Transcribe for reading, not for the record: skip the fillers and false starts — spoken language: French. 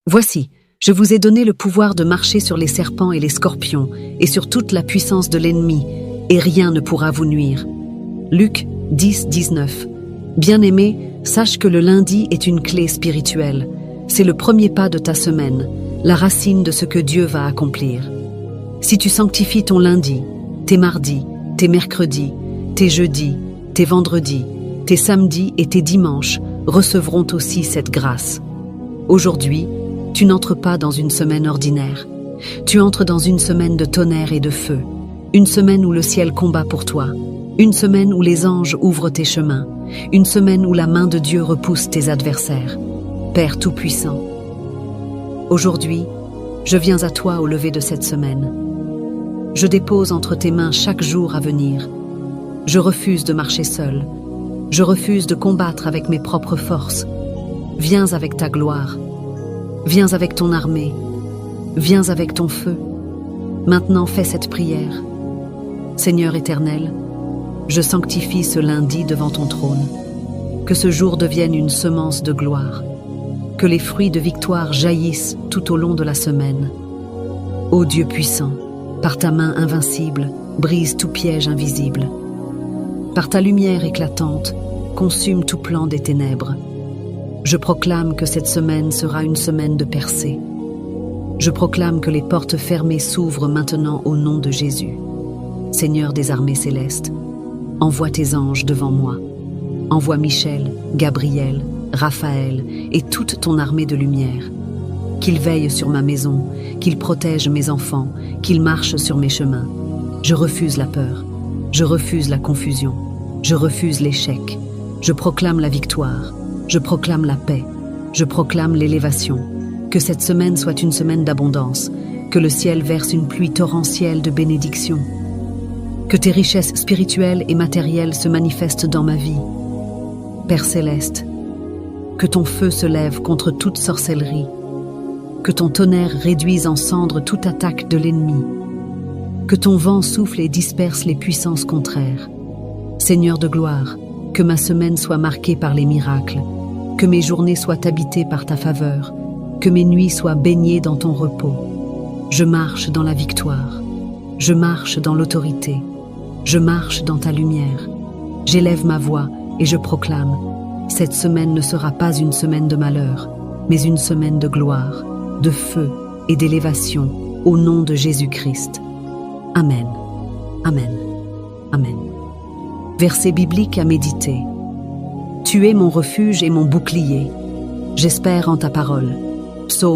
Voici, je vous ai donné le pouvoir de marcher sur les serpents et les scorpions, et sur toute la puissance de l'ennemi, et rien ne pourra vous nuire. Luc 10, 19. Bien-aimé, sache que le lundi est une clé spirituelle. C'est le premier pas de ta semaine, la racine de ce que Dieu va accomplir. Si tu sanctifies ton lundi, tes mardis, tes mercredis, tes jeudis, tes vendredis, tes samedis et tes dimanches recevront aussi cette grâce. Aujourd'hui, tu n'entres pas dans une semaine ordinaire. Tu entres dans une semaine de tonnerre et de feu, une semaine où le ciel combat pour toi, une semaine où les anges ouvrent tes chemins, une semaine où la main de Dieu repousse tes adversaires. Père Tout-Puissant, aujourd'hui, je viens à toi au lever de cette semaine. Je dépose entre tes mains chaque jour à venir. Je refuse de marcher seul. Je refuse de combattre avec mes propres forces. Viens avec ta gloire. Viens avec ton armée. Viens avec ton feu. Maintenant, fais cette prière. Seigneur éternel, je sanctifie ce lundi devant ton trône. Que ce jour devienne une semence de gloire. Que les fruits de victoire jaillissent tout au long de la semaine. Ô Dieu puissant, par ta main invincible, brise tout piège invisible. Par ta lumière éclatante, consume tout plan des ténèbres. Je proclame que cette semaine sera une semaine de percée. Je proclame que les portes fermées s'ouvrent maintenant au nom de Jésus. Seigneur des armées célestes, envoie tes anges devant moi. Envoie Michel, Gabriel, Raphaël et toute ton armée de lumière. Qu'ils veillent sur ma maison, qu'ils protègent mes enfants, qu'ils marchent sur mes chemins. Je refuse la peur, je refuse la confusion, je refuse l'échec. Je proclame la victoire, je proclame la paix, je proclame l'élévation. Que cette semaine soit une semaine d'abondance, que le ciel verse une pluie torrentielle de bénédictions. Que tes richesses spirituelles et matérielles se manifestent dans ma vie. Père céleste, que ton feu se lève contre toute sorcellerie, que ton tonnerre réduise en cendres toute attaque de l'ennemi, que ton vent souffle et disperse les puissances contraires. Seigneur de gloire, que ma semaine soit marquée par les miracles, que mes journées soient habitées par ta faveur, que mes nuits soient baignées dans ton repos. Je marche dans la victoire, je marche dans l'autorité, je marche dans ta lumière. J'élève ma voix et je proclame, cette semaine ne sera pas une semaine de malheur, mais une semaine de gloire, de feu et d'élévation, au nom de Jésus-Christ. Amen. Amen. Amen. Verset biblique à méditer. Tu es mon refuge et mon bouclier. J'espère en ta parole. Psaume